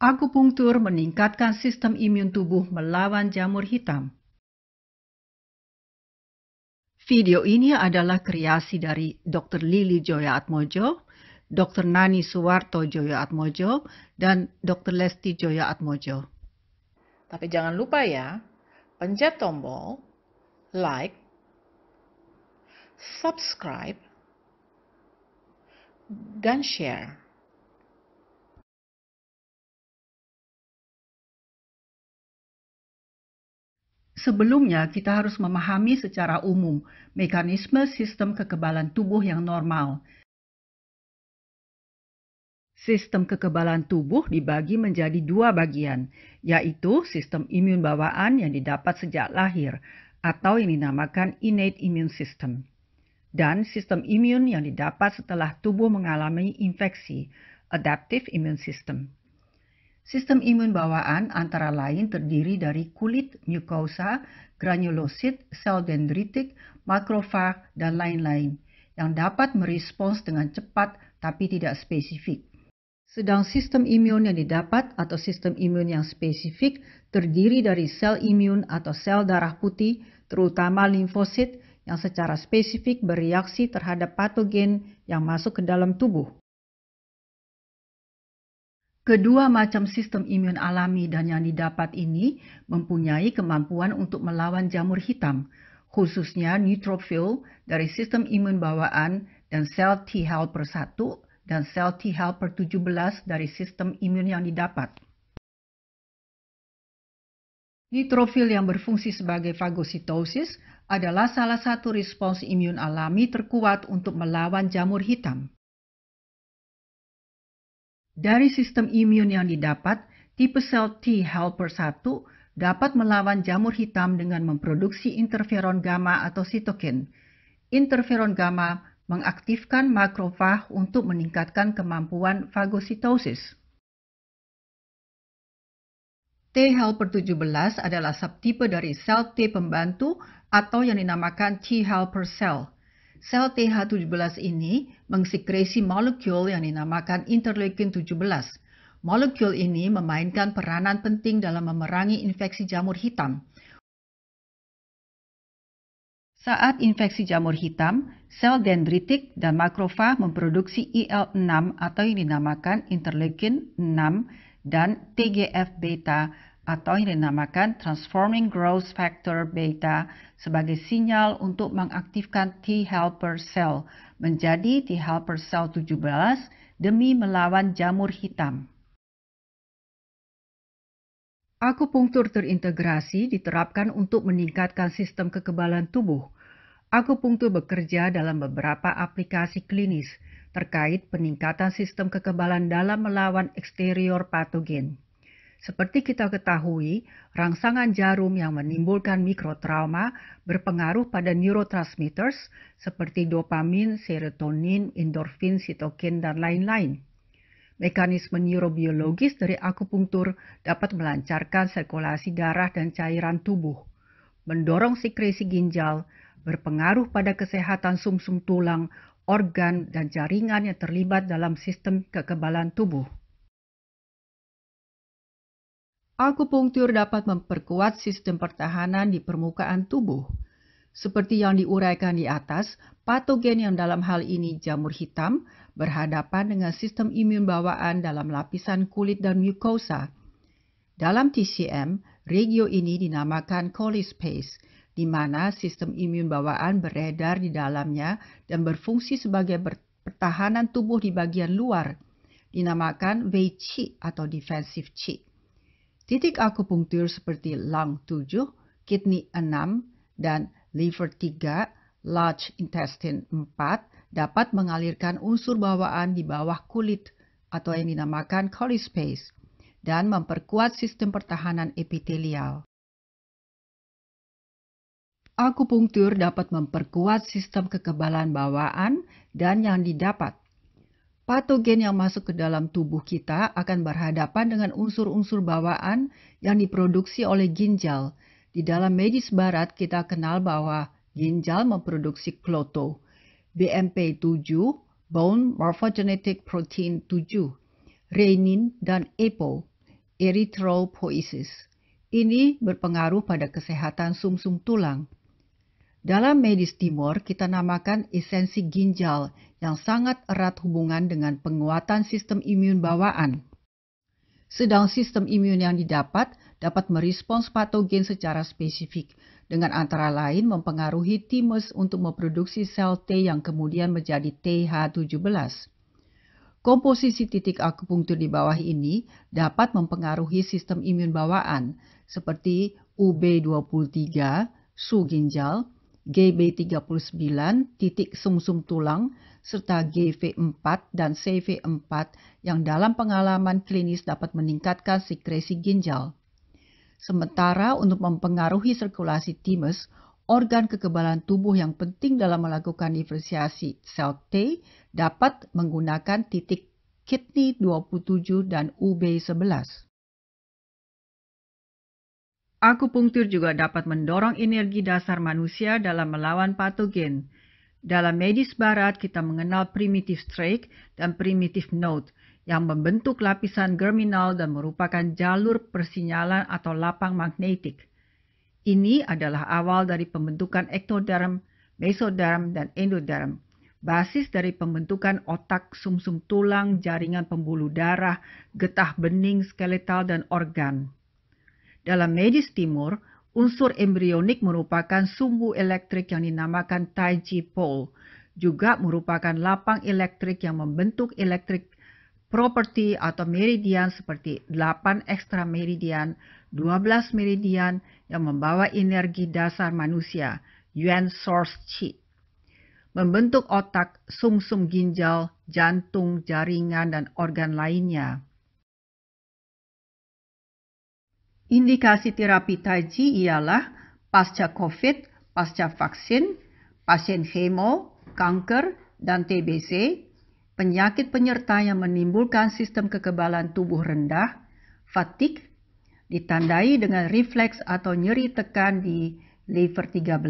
Akupunktur meningkatkan sistem imun tubuh melawan jamur hitam. Video ini adalah kreasi dari Dr. Lili Joya Atmojo, Dr. Nani Suwarto Joya Atmojo, dan Dr. Lesti Joya Atmojo. Tapi jangan lupa ya, pencet tombol like, subscribe, dan share. Sebelumnya, kita harus memahami secara umum mekanisme sistem kekebalan tubuh yang normal. Sistem kekebalan tubuh dibagi menjadi dua bagian, yaitu sistem imun bawaan yang didapat sejak lahir atau yang dinamakan innate immune system, dan sistem imun yang didapat setelah tubuh mengalami infeksi, adaptive immune system. Sistem imun bawaan antara lain terdiri dari kulit, mukosa, granulosit, sel dendritik, makrofag, dan lain-lain, yang dapat merespons dengan cepat tapi tidak spesifik. Sedang sistem imun yang didapat atau sistem imun yang spesifik terdiri dari sel imun atau sel darah putih, terutama limfosit, yang secara spesifik bereaksi terhadap patogen yang masuk ke dalam tubuh. Kedua macam sistem imun alami dan yang didapat ini mempunyai kemampuan untuk melawan jamur hitam, khususnya neutrophil dari sistem imun bawaan dan sel T helper 1 dan sel T helper 17 dari sistem imun yang didapat. Neutrofil yang berfungsi sebagai fagositosis adalah salah satu respons imun alami terkuat untuk melawan jamur hitam. Dari sistem imun yang didapat, tipe sel T helper 1 dapat melawan jamur hitam dengan memproduksi interferon gamma atau sitokin. Interferon gamma mengaktifkan makrofag untuk meningkatkan kemampuan fagositosis. T helper 17 adalah subtipe dari sel T pembantu atau yang dinamakan T helper cell. Sel TH17 ini mengsekresi molekul yang dinamakan interleukin 17. Molekul ini memainkan peranan penting dalam memerangi infeksi jamur hitam. Saat infeksi jamur hitam, sel dendritik dan makrofag memproduksi IL-6 atau yang dinamakan interleukin 6 dan TGF-beta atau yang dinamakan Transforming Growth Factor Beta sebagai sinyal untuk mengaktifkan T helper cell menjadi T helper cell 17 demi melawan jamur hitam. Akupunktur terintegrasi diterapkan untuk meningkatkan sistem kekebalan tubuh. Akupunktur bekerja dalam beberapa aplikasi klinis terkait peningkatan sistem kekebalan dalam melawan eksterior patogen. Seperti kita ketahui, rangsangan jarum yang menimbulkan mikrotrauma berpengaruh pada neurotransmitters seperti dopamin, serotonin, endorfin, sitokin, dan lain-lain. Mekanisme neurobiologis dari akupunktur dapat melancarkan sirkulasi darah dan cairan tubuh, mendorong sekresi ginjal, berpengaruh pada kesehatan sumsum tulang, organ, dan jaringan yang terlibat dalam sistem kekebalan tubuh. Akupunktur dapat memperkuat sistem pertahanan di permukaan tubuh. Seperti yang diuraikan di atas, patogen yang dalam hal ini jamur hitam berhadapan dengan sistem imun bawaan dalam lapisan kulit dan mukosa. Dalam TCM, regio ini dinamakan colispace, di mana sistem imun bawaan beredar di dalamnya dan berfungsi sebagai pertahanan tubuh di bagian luar, dinamakan Wei Qi atau defensive Qi. Titik akupunktur seperti lung 7, kidney 6, dan liver 3, large intestine 4 dapat mengalirkan unsur bawaan di bawah kulit atau yang dinamakan colispace dan memperkuat sistem pertahanan epitelial. Akupunktur dapat memperkuat sistem kekebalan bawaan dan yang didapat. Patogen yang masuk ke dalam tubuh kita akan berhadapan dengan unsur-unsur bawaan yang diproduksi oleh ginjal. Di dalam medis barat kita kenal bahwa ginjal memproduksi kloto, BMP7, Bone Morphogenetic Protein 7, renin, dan EPO, erythropoiesis. Ini berpengaruh pada kesehatan sumsum tulang. Dalam medis timur, kita namakan esensi ginjal yang sangat erat hubungan dengan penguatan sistem imun bawaan. Sedang sistem imun yang dapat merespons patogen secara spesifik, dengan antara lain mempengaruhi thymus untuk memproduksi sel T yang kemudian menjadi TH17. Komposisi titik akupunktur di bawah ini dapat mempengaruhi sistem imun bawaan, seperti UB23, su ginjal, GB39, titik sumsum tulang, serta GV4 dan CV4 yang dalam pengalaman klinis dapat meningkatkan sekresi ginjal. Sementara untuk mempengaruhi sirkulasi thymus, organ kekebalan tubuh yang penting dalam melakukan diferensiasi sel T dapat menggunakan titik kidney 27 dan UB11. Akupunktur juga dapat mendorong energi dasar manusia dalam melawan patogen. Dalam medis barat, kita mengenal primitive strake dan primitive node yang membentuk lapisan germinal dan merupakan jalur persinyalan atau lapang magnetik. Ini adalah awal dari pembentukan ektoderm, mesoderm, dan endoderm, basis dari pembentukan otak, sumsum tulang, jaringan pembuluh darah, getah bening, skeletal, dan organ. Dalam medis timur, unsur embrionik merupakan sumbu elektrik yang dinamakan Taiji pole, juga merupakan lapang elektrik yang membentuk elektrik properti atau meridian seperti 8 ekstra meridian, 12 meridian yang membawa energi dasar manusia, Yuan Source Qi. Membentuk otak, sumsum ginjal, jantung, jaringan, dan organ lainnya. Indikasi terapi Taiji ialah pasca COVID, pasca vaksin, pasien hemo, kanker, dan TBC, penyakit penyerta yang menimbulkan sistem kekebalan tubuh rendah, fatigue, ditandai dengan refleks atau nyeri tekan di liver 13,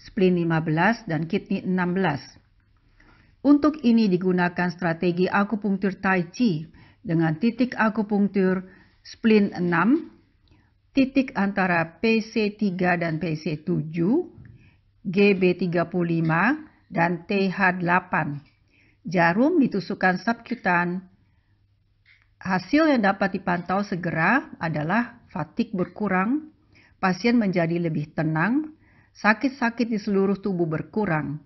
spleen 15, dan kidney 16. Untuk ini digunakan strategi akupunktur Taiji dengan titik akupunktur spleen 6, titik antara PC3 dan PC7, GB35, dan TH8. Jarum ditusukkan subkutan. Hasil yang dapat dipantau segera adalah fatigue berkurang, pasien menjadi lebih tenang, sakit-sakit di seluruh tubuh berkurang,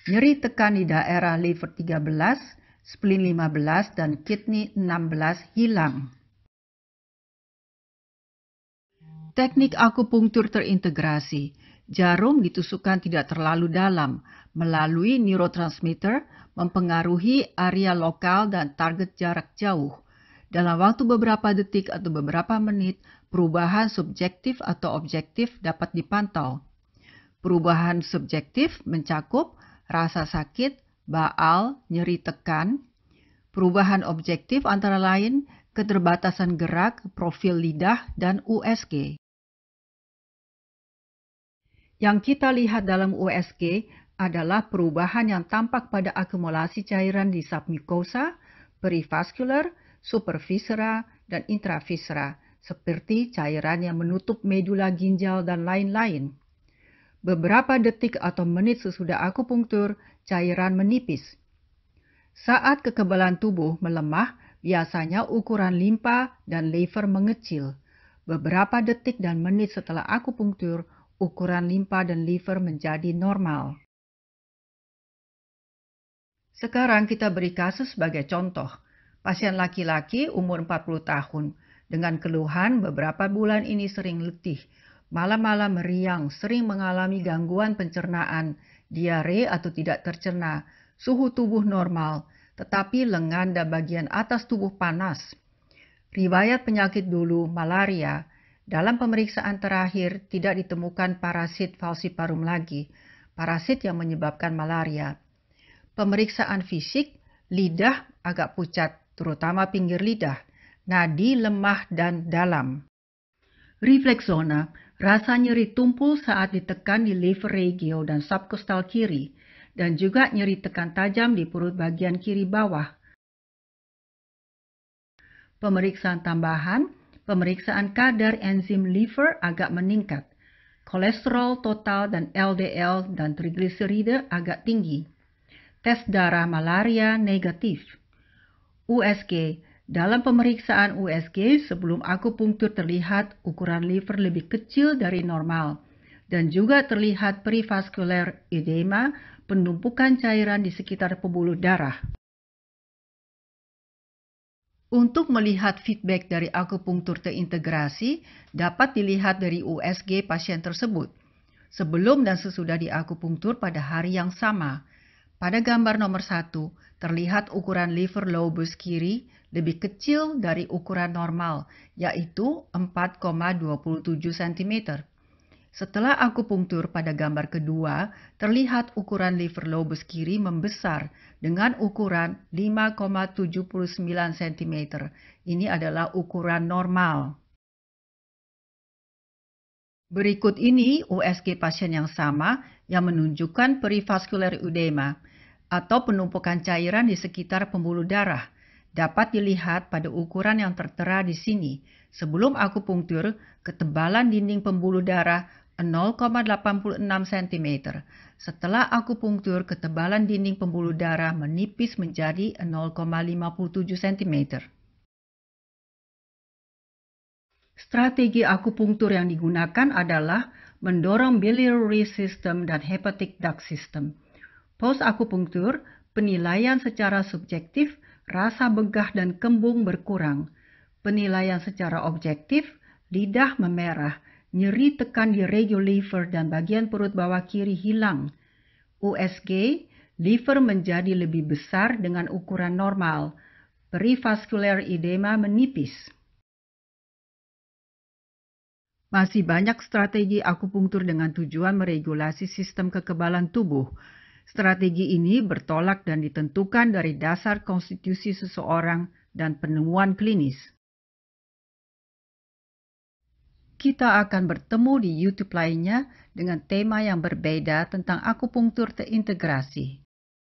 nyeri tekan di daerah liver 13, spleen 15, dan kidney 16 hilang. Teknik akupunktur terintegrasi. Jarum ditusukkan tidak terlalu dalam, melalui neurotransmitter, mempengaruhi area lokal dan target jarak jauh. Dalam waktu beberapa detik atau beberapa menit, perubahan subjektif atau objektif dapat dipantau. Perubahan subjektif mencakup rasa sakit, baal, nyeri tekan. Perubahan objektif antara lain keterbatasan gerak, profil lidah, dan USG. Yang kita lihat dalam USG adalah perubahan yang tampak pada akumulasi cairan di submucosa, perivaskular, superviscera, dan intraviscera, seperti cairan yang menutup medula ginjal dan lain-lain. Beberapa detik atau menit sesudah akupunktur, cairan menipis. Saat kekebalan tubuh melemah, biasanya ukuran limpa dan liver mengecil. Beberapa detik dan menit setelah akupunktur, ukuran limpa dan liver menjadi normal. Sekarang kita beri kasus sebagai contoh. Pasien laki-laki umur 40 tahun dengan keluhan beberapa bulan ini sering letih, malam-malam meriang, sering mengalami gangguan pencernaan, diare atau tidak tercerna, suhu tubuh normal, tetapi lengan dan bagian atas tubuh panas. Riwayat penyakit dulu, malaria. Dalam pemeriksaan terakhir tidak ditemukan parasit falciparum lagi, parasit yang menyebabkan malaria. Pemeriksaan fisik, lidah agak pucat, terutama pinggir lidah, nadi lemah dan dalam. Refleks zona, rasa nyeri tumpul saat ditekan di liver regio dan subcostal kiri, dan juga nyeri tekan tajam di perut bagian kiri bawah. Pemeriksaan tambahan, pemeriksaan kadar enzim liver agak meningkat. Kolesterol total dan LDL dan trigliserida agak tinggi. Tes darah malaria negatif. USG. Dalam pemeriksaan USG sebelum akupunktur terlihat ukuran liver lebih kecil dari normal dan juga terlihat perivaskular edema, penumpukan cairan di sekitar pembuluh darah. Untuk melihat feedback dari akupunktur terintegrasi dapat dilihat dari USG pasien tersebut sebelum dan sesudah diakupunktur pada hari yang sama. Pada gambar nomor 1, terlihat ukuran liver lobus kiri lebih kecil dari ukuran normal, yaitu 4,27 cm. Setelah akupunktur pada gambar kedua, terlihat ukuran liver lobus kiri membesar dengan ukuran 5,79 cm. Ini adalah ukuran normal. Berikut ini USG pasien yang sama yang menunjukkan perivaskular edema atau penumpukan cairan di sekitar pembuluh darah. Dapat dilihat pada ukuran yang tertera di sini. Sebelum akupunktur, ketebalan dinding pembuluh darah 0,86 cm. Setelah akupunktur, ketebalan dinding pembuluh darah menipis menjadi 0,57 cm. Strategi akupunktur yang digunakan adalah mendorong biliary system dan hepatic duct system. Post-akupunktur, penilaian secara subjektif, rasa begah dan kembung berkurang. Penilaian secara objektif, lidah memerah, nyeri tekan di regio liver dan bagian perut bawah kiri hilang. USG, liver menjadi lebih besar dengan ukuran normal. Perivaskular edema menipis. Masih banyak strategi akupunktur dengan tujuan meregulasi sistem kekebalan tubuh. Strategi ini bertolak dan ditentukan dari dasar konstitusi seseorang dan penemuan klinis. Kita akan bertemu di YouTube lainnya dengan tema yang berbeda tentang akupunktur terintegrasi.